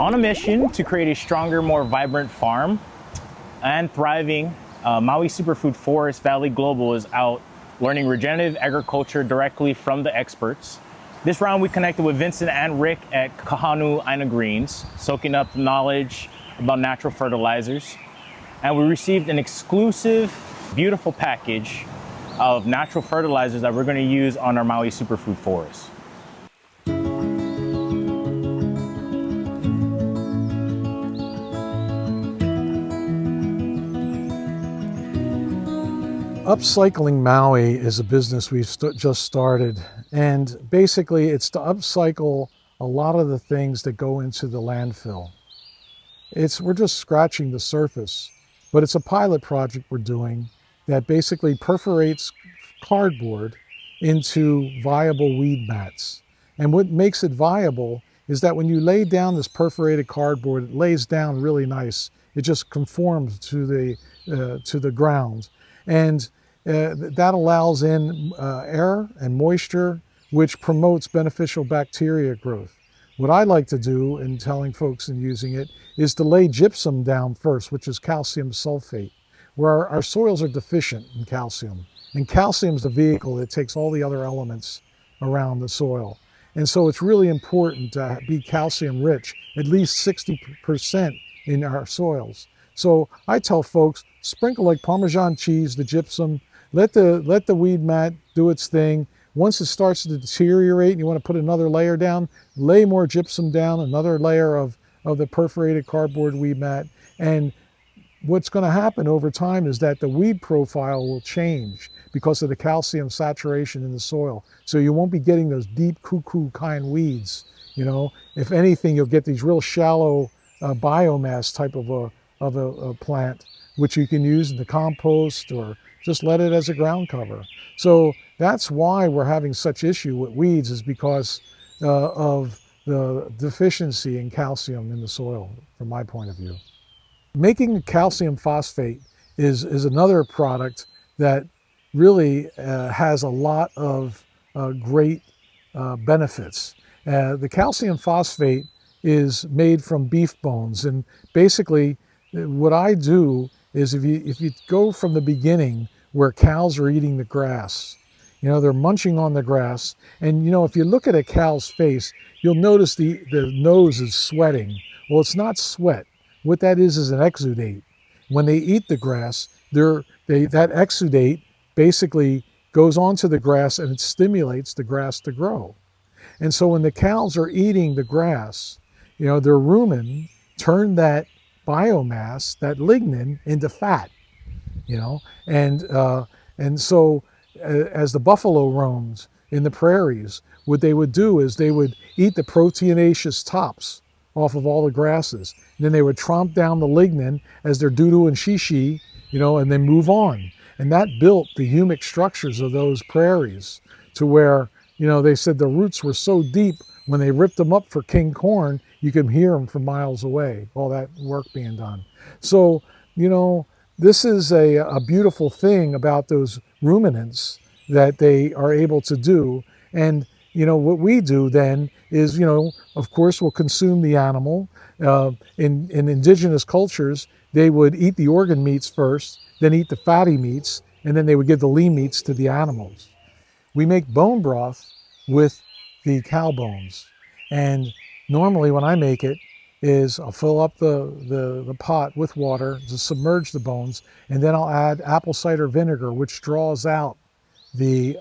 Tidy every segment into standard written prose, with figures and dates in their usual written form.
On a mission to create a stronger, more vibrant farm and thriving, Maui Superfood Forest Valley Global is out learning regenerative agriculture directly from the experts. This round, we connected with Vincent and Rick at Kahanu, Aina Greens, soaking up the knowledge about natural fertilizers. And we received an exclusive, beautiful package of natural fertilizers that we're going to use on our Maui Superfood Forest. Upcycling Maui is a business we've just started, and basically it's to upcycle a lot of the things that go into the landfill. We're just scratching the surface, but it's a pilot project we're doing that basically perforates cardboard into viable weed mats. And what makes it viable is that when you lay down this perforated cardboard, it lays down really nice. It just conforms to the ground. And that allows in air and moisture, which promotes beneficial bacteria growth. What I like to do in telling folks and using it is to lay gypsum down first, which is calcium sulfate, where our soils are deficient in calcium. And calcium is the vehicle that takes all the other elements around the soil. And so it's really important to be calcium rich, at least 60% in our soils. So I tell folks, sprinkle like Parmesan cheese, the gypsum, let the weed mat do its thing. Once it starts to deteriorate and you want to put another layer down, lay more gypsum down, another layer of the perforated cardboard weed mat. And what's going to happen over time is that the weed profile will change because of the calcium saturation in the soil. So you won't be getting those deep cuckoo kind weeds. You know, if anything, you'll get these real shallow biomass type of a plant, which you can use in the compost or just let it as a ground cover. So that's why we're having such issue with weeds, is because of the deficiency in calcium in the soil, from my point of view. Making calcium phosphate is another product that really has a lot of great benefits. The calcium phosphate is made from beef bones, and basically what I do is if you go from the beginning where cows are eating the grass, you know, they're munching on the grass, and you know, if you look at a cow's face, you'll notice the nose is sweating. Well, it's not sweat. What that is an exudate. When they eat the grass, that exudate basically goes onto the grass and it stimulates the grass to grow. And so when the cows are eating the grass, you know, their rumen turn that biomass, that lignin, into fat, you know, and so as the buffalo roamed in the prairies, what they would do is they would eat the proteinaceous tops off of all the grasses. And then they would tromp down the lignin as their doo-doo and shishi, you know, and then move on. And that built the humic structures of those prairies to where, you know, they said the roots were so deep when they ripped them up for king corn, you could hear them from miles away, all that work being done. So, you know, this is a beautiful thing about those ruminants that they are able to do. And, you know, what we do then is, you know, of course, we'll consume the animal. In indigenous cultures, they would eat the organ meats first, then eat the fatty meats, and then they would give the lean meats to the animals. We make bone broth with the cow bones. And normally when I make it is I'll fill up the pot with water to submerge the bones, and then I'll add apple cider vinegar, which draws out the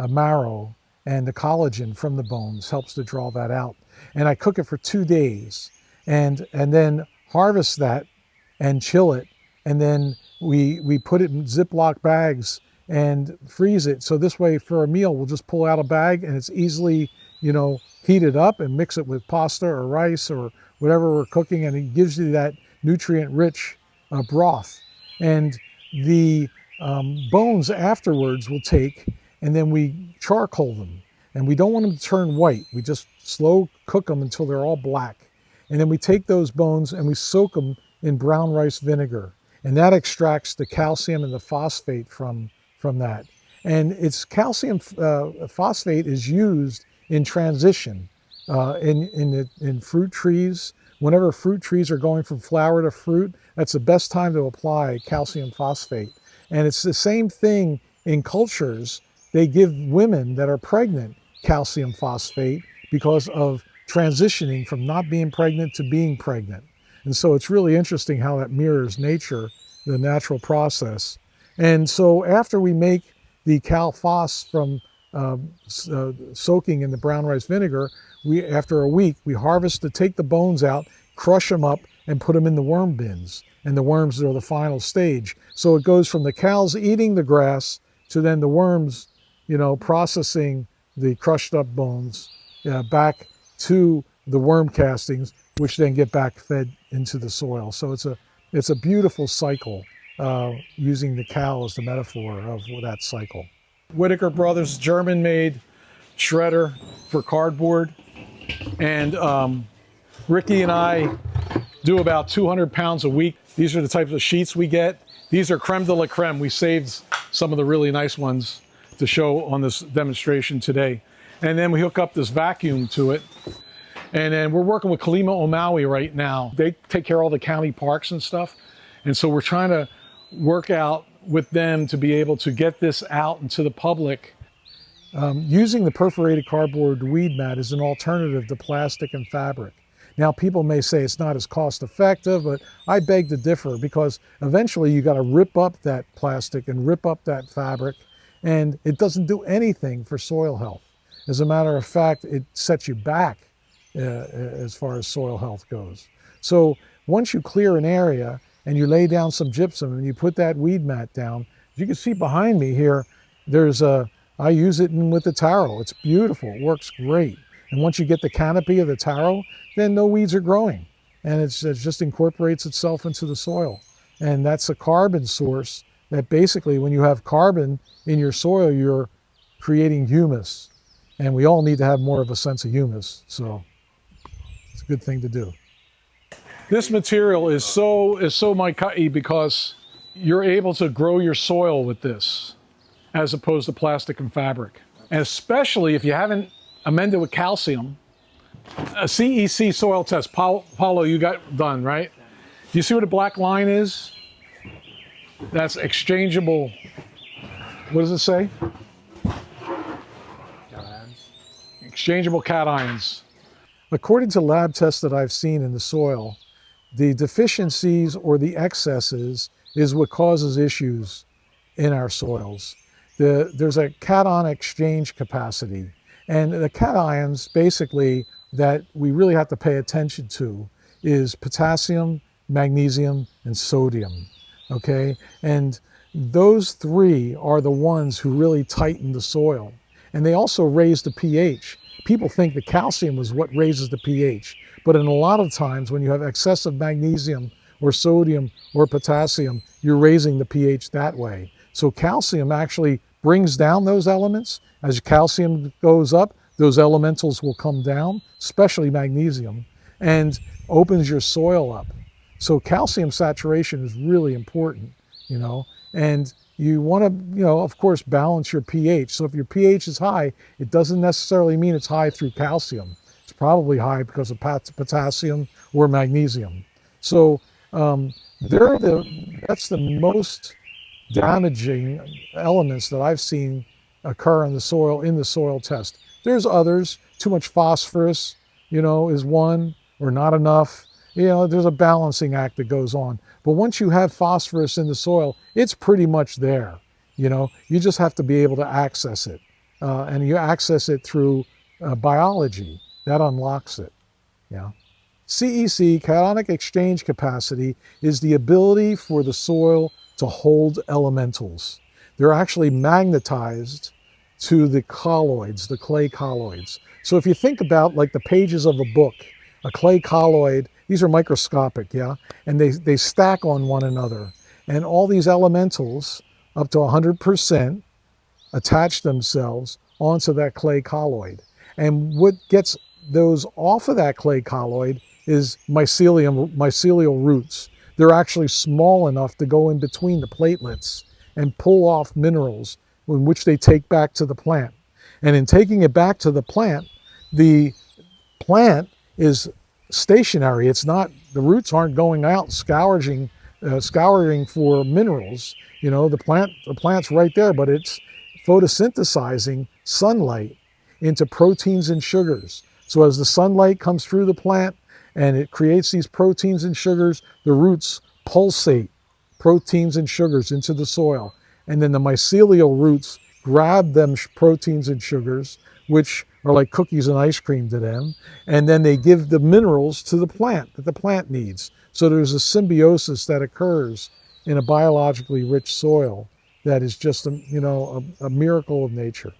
marrow and the collagen from the bones, helps to draw that out. And I cook it for 2 days and then harvest that and chill it. And then we put it in Ziploc bags and freeze it. So this way for a meal, we'll just pull out a bag and it's easily, you know, heated up and mix it with pasta or rice or whatever we're cooking. And it gives you that nutrient rich broth. And the bones afterwards we'll take and then we charcoal them. And we don't want them to turn white. We just slow cook them until they're all black. And then we take those bones and we soak them in brown rice vinegar. And that extracts the calcium and the phosphate from that. And it's calcium phosphate is used in transition in fruit trees. Whenever fruit trees are going from flower to fruit, that's the best time to apply calcium phosphate. And it's the same thing in cultures. They give women that are pregnant calcium phosphate because of transitioning from not being pregnant to being pregnant. And so it's really interesting how that mirrors nature, the natural process. And so after we make the cal phos from soaking in the brown rice vinegar, after a week, we harvest take the bones out, crush them up, and put them in the worm bins. And the worms are the final stage. So it goes from the cows eating the grass to then the worms, processing the crushed up bones back to the worm castings, which then get back fed into the soil. So it's a beautiful cycle, using the cow as the metaphor of that cycle. Whitaker Brothers, German-made shredder for cardboard. And Ricky and I do about 200 pounds a week. These are the types of sheets we get. These are creme de la creme. We saved some of the really nice ones to show on this demonstration today. And then we hook up this vacuum to it. And then we're working with Kalima o Maui right now. They take care of all the county parks and stuff. And so we're trying to work out with them to be able to get this out into the public. Using the perforated cardboard weed mat is an alternative to plastic and fabric. Now, people may say it's not as cost effective, but I beg to differ, because eventually you got to rip up that plastic and rip up that fabric, and it doesn't do anything for soil health. As a matter of fact, it sets you back as far as soil health goes. So once you clear an area and you lay down some gypsum and you put that weed mat down, as you can see behind me here, I use it with the taro. It's beautiful, it works great. And once you get the canopy of the taro, then no weeds are growing. And it just incorporates itself into the soil. And that's a carbon source that basically, when you have carbon in your soil, you're creating humus. And we all need to have more of a sense of humus. So it's a good thing to do. This material is so maikai because you're able to grow your soil with this, as opposed to plastic and fabric. And especially if you haven't amended with calcium. A CEC soil test, Paulo, you got done, right? Do you see what a black line is? That's exchangeable. What does it say? Cations. Exchangeable cations. According to lab tests that I've seen in the soil, the deficiencies or the excesses is what causes issues in our soils. There's a cation exchange capacity. And the cations, basically, that we really have to pay attention to is potassium, magnesium, and sodium, okay? And those three are the ones who really tighten the soil. And they also raise the pH. People think the calcium is what raises the pH, but in a lot of times when you have excessive magnesium or sodium or potassium, you're raising the pH that way. So calcium actually brings down those elements. As calcium goes up, those elementals will come down, especially magnesium, and opens your soil up. So calcium saturation is really important, and you want to, of course, balance your pH. So if your pH is high, it doesn't necessarily mean it's high through calcium. It's probably high because of potassium or magnesium. So that's the most damaging elements that I've seen occur in the soil test. There's others. Too much phosphorus, is one, or not enough. There's a balancing act that goes on. But once you have phosphorus in the soil, it's pretty much there. You just have to be able to access it. And you access it through biology. That unlocks it. Yeah. CEC, cationic exchange capacity, is the ability for the soil to hold elementals. They're actually magnetized to the colloids, the clay colloids. So if you think about like the pages of a book, a clay colloid, these are microscopic, yeah? And they stack on one another. And all these elementals, up to 100%, attach themselves onto that clay colloid. And what gets those off of that clay colloid is mycelial roots. They're actually small enough to go in between the platelets and pull off minerals, in which they take back to the plant. And in taking it back to the plant plant is stationary. It's not, the roots aren't going out scouring for minerals. You know, the plant's right there, but it's photosynthesizing sunlight into proteins and sugars. So as the sunlight comes through the plant and it creates these proteins and sugars, the roots pulsate proteins and sugars into the soil. And then the mycelial roots grab them proteins and sugars, which are like cookies and ice cream to them, and then they give the minerals to the plant that the plant needs. So there's a symbiosis that occurs in a biologically rich soil that is just a miracle of nature.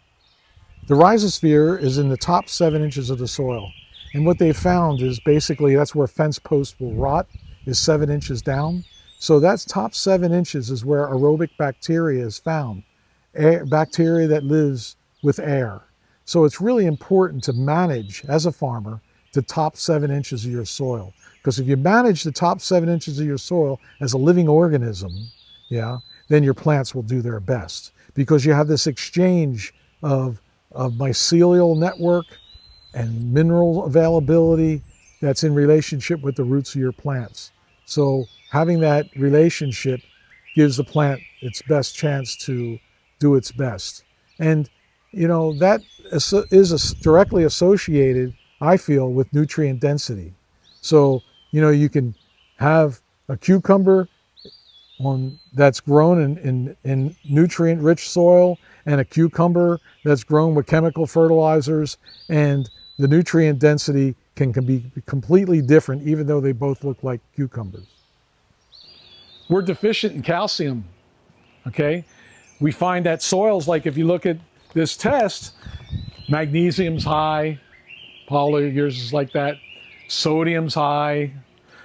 The rhizosphere is in the top 7 inches of the soil. And what they found is basically that's where fence posts will rot, is 7 inches down. So that's top 7 inches is where aerobic bacteria is found, bacteria that lives with air. So it's really important to manage, as a farmer, the top 7 inches of your soil. Because if you manage the top 7 inches of your soil as a living organism, then your plants will do their best. Because you have this exchange of mycelial network and mineral availability that's in relationship with the roots of your plants. So having that relationship gives the plant its best chance to do its best. And that is directly associated, I feel, with nutrient density. So, you can have a cucumber that's grown in nutrient-rich soil and a cucumber that's grown with chemical fertilizers, and the nutrient density can be completely different, even though they both look like cucumbers. We're deficient in calcium, okay? We find that soils, like if you look at this test, magnesium's high, Paula, yours is like that, sodium's high,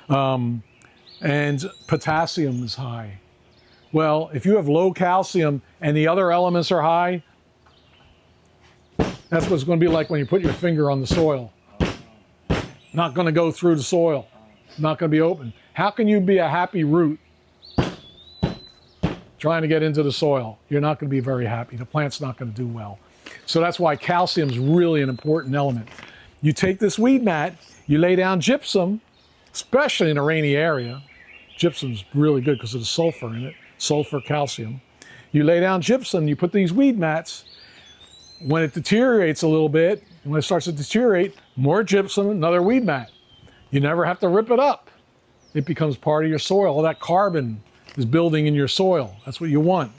and potassium is high. Well, if you have low calcium and the other elements are high, that's what it's going to be like when you put your finger on the soil. Not going to go through the soil, not going to be open. How can you be a happy root trying to get into the soil? You're not going to be very happy. The plant's not going to do well. So that's why calcium is really an important element. You take this weed mat, you lay down gypsum, especially in a rainy area. Gypsum's really good because of the sulfur in it, sulfur, calcium. You lay down gypsum, you put these weed mats. When it deteriorates a little bit, when it starts to deteriorate, more gypsum, another weed mat. You never have to rip it up. It becomes part of your soil. All that carbon is building in your soil. That's what you want.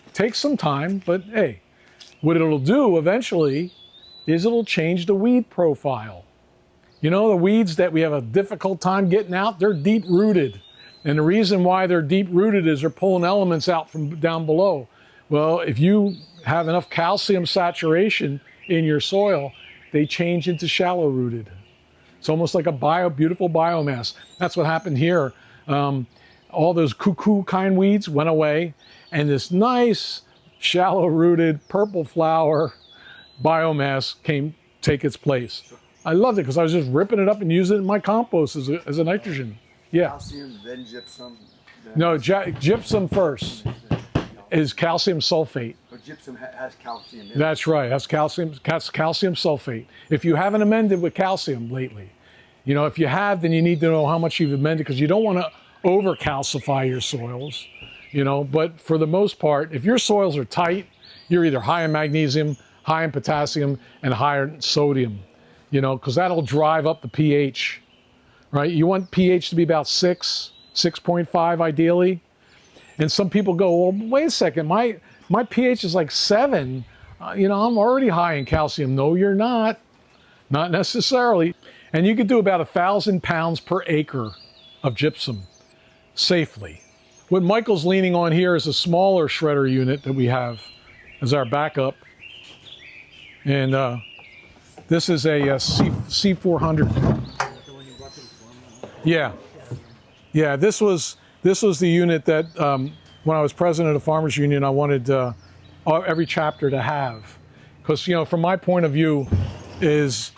It takes some time, but hey, what it'll do eventually is it'll change the weed profile. The weeds that we have a difficult time getting out, they're deep rooted. And the reason why they're deep rooted is they're pulling elements out from down below. Well, if you have enough calcium saturation in your soil, they change into shallow rooted. It's almost like a beautiful biomass. That's what happened here. All those cuckoo kind weeds went away, and this nice shallow rooted purple flower biomass take its place. I loved it because I was just ripping it up and using it in my compost as a nitrogen. Yeah. Calcium, then gypsum. No, gypsum first is calcium sulfate. But gypsum has calcium in it. That's right. That's calcium sulfate. If you haven't amended with calcium lately, if you have, then you need to know how much you've amended, because you don't want to over-calcify your soils. But for the most part, if your soils are tight, you're either high in magnesium, high in potassium, and higher in sodium, because that'll drive up the pH, right? You want pH to be about 6, 6.5 ideally. And some people go, well, wait a second, my pH is like 7. I'm already high in calcium. No, you're not. Not necessarily. And you could do about 1,000 pounds per acre of gypsum safely. What Michael's leaning on here is a smaller shredder unit that we have as our backup. And this is a C400. Yeah. Yeah, this was the unit that when I was president of Farmers Union, I wanted every chapter to have. Because, from my point of view, is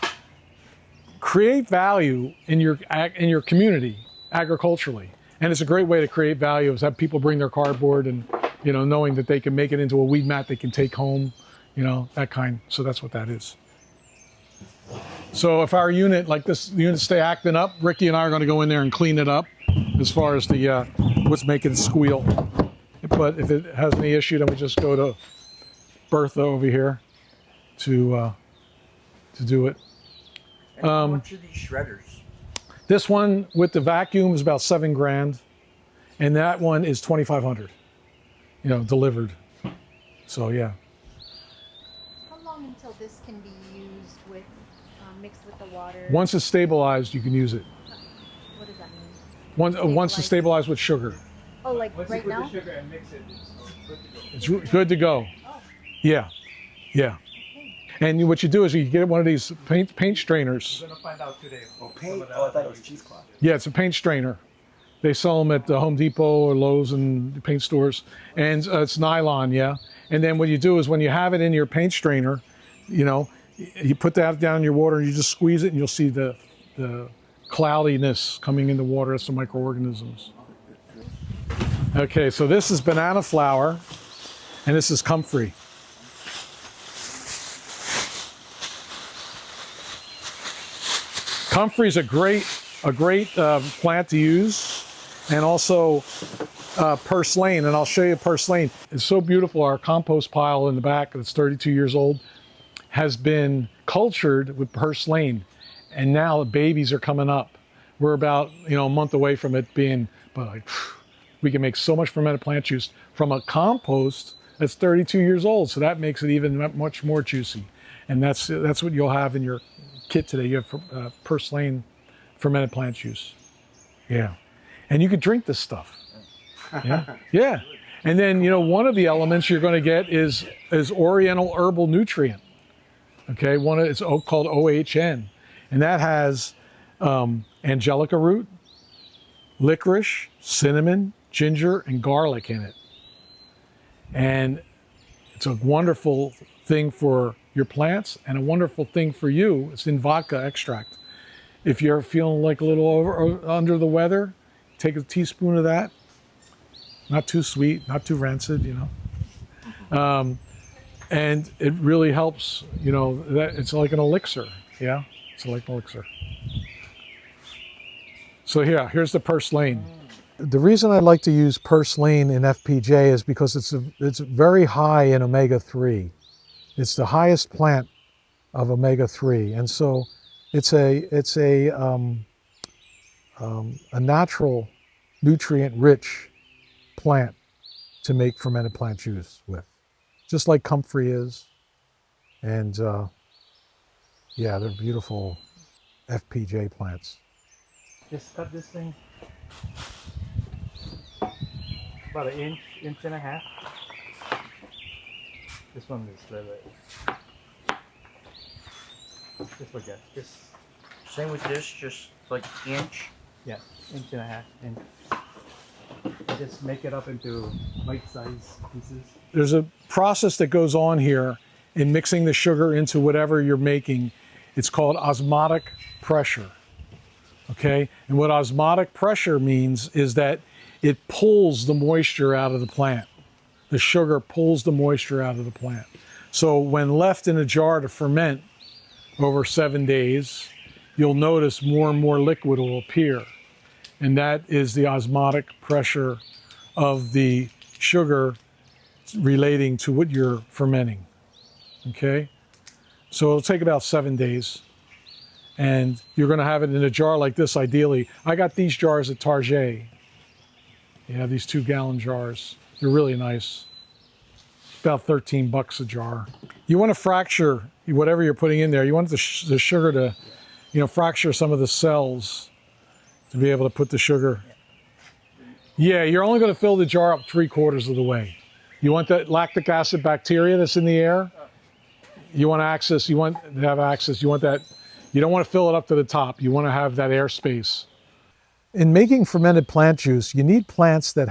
create value in your community agriculturally. And it's a great way to create value is have people bring their cardboard and, knowing that they can make it into a weed mat they can take home, that kind. So that's what that is. So if our unit, like this unit, stay acting up, Ricky and I are going to go in there and clean it up as far as the what's making it squeal. But if it has any issue, then we just go to Bertha over here to do it. And how much are these shredders? This one with the vacuum is about $7,000, and that one is $2,500. You know, delivered. So yeah. How long until this can be used with mixed with the water? Once it's stabilized, you can use it. What does that mean? Once it's stabilized with sugar, Oh, like right now? sugar and mix it, it's good to go. Oh, Yeah, yeah. And what you do is you get one of these paint strainers. We're gonna find out today. Oh, paint? Oh, I thought it was cheesecloth. Yeah, it's a paint strainer. They sell them at the Home Depot or Lowe's and paint stores, and it's nylon, yeah. And then what you do is when you have it in your paint strainer, you know, you put that down in your water and you just squeeze it, and you'll see the cloudiness coming in the water. That's the microorganisms. Okay, so this is banana flour, and this is comfrey. Comfrey is a great plant to use, and also purslane, and I'll show you purslane. It's so beautiful. Our compost pile in the back that's 32 years old has been cultured with purslane, and now the babies are coming up. We're about a month away from it being, but like, we can make so much fermented plant juice from a compost that's 32 years old, so that makes it even much more juicy. And that's what you'll have in your kit today. You have purslane fermented plant juice. Yeah. And you could drink this stuff. Yeah. Yeah. And then, one of the elements you're going to get is Oriental Herbal Nutrient. Okay. It's called OHN. And that has angelica root, licorice, cinnamon, ginger, and garlic in it. And it's a wonderful thing for your plants and a wonderful thing for you. It's in vodka extract. If you're feeling like a little under the weather, take a teaspoon of that. Not too sweet, not too rancid, and it really helps, that it's like an elixir. Yeah, it's like an elixir. So here's the purslane. The reason I like to use purslane in FPJ is because it's very high in omega-3. It's the highest plant of omega-3, and so it's a natural, nutrient-rich plant to make fermented plant juice with, just like comfrey is. And yeah, they're beautiful FPJ plants. Just cut this thing about an inch and a half. This one is just like that. Just Same with this, just like inch. yeah, inch and a half, and just make it up into bite-sized pieces. There's a process that goes on here in mixing the sugar into whatever you're making. It's called osmotic pressure. Okay, and what osmotic pressure means is that it pulls the moisture out of the plant. The sugar pulls the moisture out of the plant. So when left in a jar to ferment over 7 days, you'll notice more and more liquid will appear. And that is the osmotic pressure of the sugar relating to what you're fermenting. Okay? So it'll take about 7 days. And you're going to have it in a jar like this, ideally. I got these jars at Target. Yeah, these 2-gallon jars. They're really nice. About $13 a jar. You want to fracture whatever you're putting in there. You want the sugar to, fracture some of the cells to be able to put the sugar. Yeah, you're only going to fill the jar up 3/4 of the way. You want that lactic acid bacteria that's in the air. You want access. You want to have access. You want that. You don't want to fill it up to the top. You want to have that air space. In making fermented plant juice, you need plants that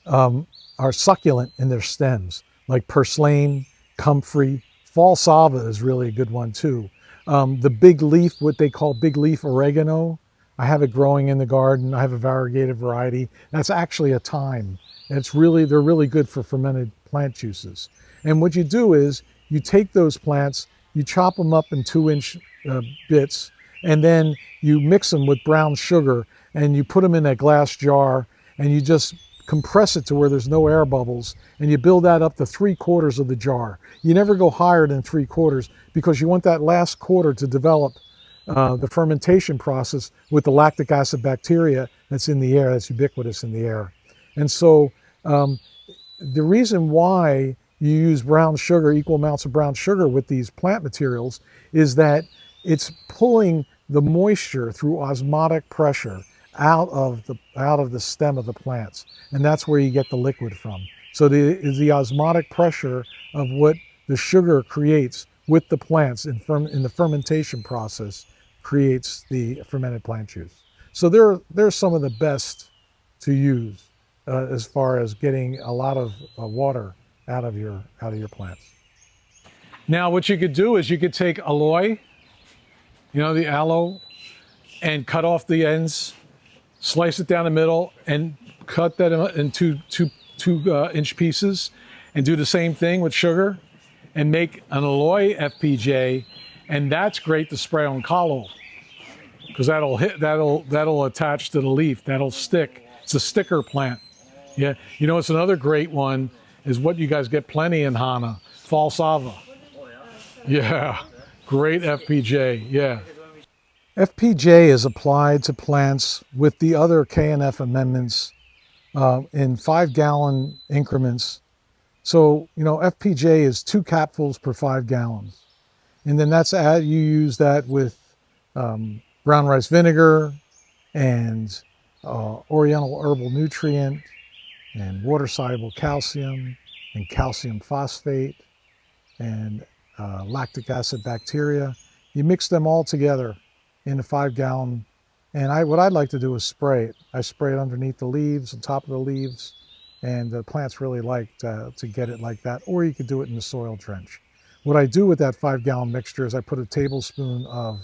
are succulent in their stems, like purslane, comfrey. Fall salva is really a good one too. The big leaf, what they call big leaf oregano, I have it growing in the garden. I have a variegated variety. That's actually a thyme. They're really good for fermented plant juices. And what you do is you take those plants, you chop them up in 2-inch bits, and then you mix them with brown sugar, and you put them in a glass jar, and you just compress it to where there's no air bubbles, and you build that up to 3/4 of the jar. You never go higher than 3/4 because you want that last quarter to develop the fermentation process with the lactic acid bacteria that's in the air, that's ubiquitous in the air. And so the reason why you use brown sugar, equal amounts of brown sugar with these plant materials, is that it's pulling the moisture through osmotic pressure out of the stem of the plants, and that's where you get the liquid from. So the osmotic pressure of what the sugar creates with the plants in the fermentation process creates the fermented plant juice. So they're some of the best to use as far as getting a lot of water out of your plants. Now, what you could do is you could take aloe, the aloe, and cut off the ends, slice it down the middle, and cut that in two-inch pieces, and do the same thing with sugar, and make an aloe FPJ, and that's great to spray on kalo, because that'll attach to the leaf, that'll stick. It's a sticker plant. Yeah, it's another great one is what you guys get plenty in Hana, falsava. Yeah, great FPJ. Yeah. FPJ is applied to plants with the other KNF amendments in 5-gallon increments. So, FPJ is 2 capfuls per 5 gallons. And then you use that with brown rice vinegar and oriental herbal nutrient and water-soluble calcium and calcium phosphate and lactic acid bacteria. You mix them all together in a 5-gallon, and what I'd like to do is spray it. I spray it underneath the leaves, on top of the leaves, and the plants really like to get it like that, or you could do it in the soil drench. What I do with that 5-gallon mixture is I put a tablespoon of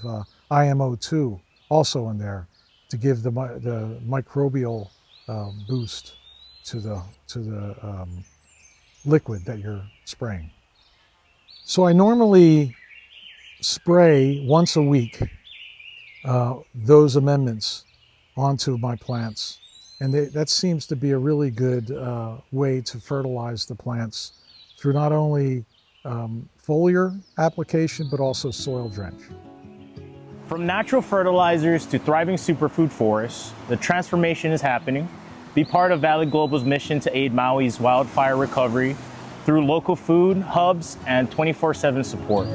IMO2 also in there to give the microbial boost to the liquid that you're spraying. So I normally spray once a week those amendments onto my plants, and that seems to be a really good way to fertilize the plants through not only foliar application but also soil drench. From natural fertilizers to thriving superfood forests, the transformation is happening. Be part of Valley Global's mission to aid Maui's wildfire recovery through local food hubs and 24/7 support.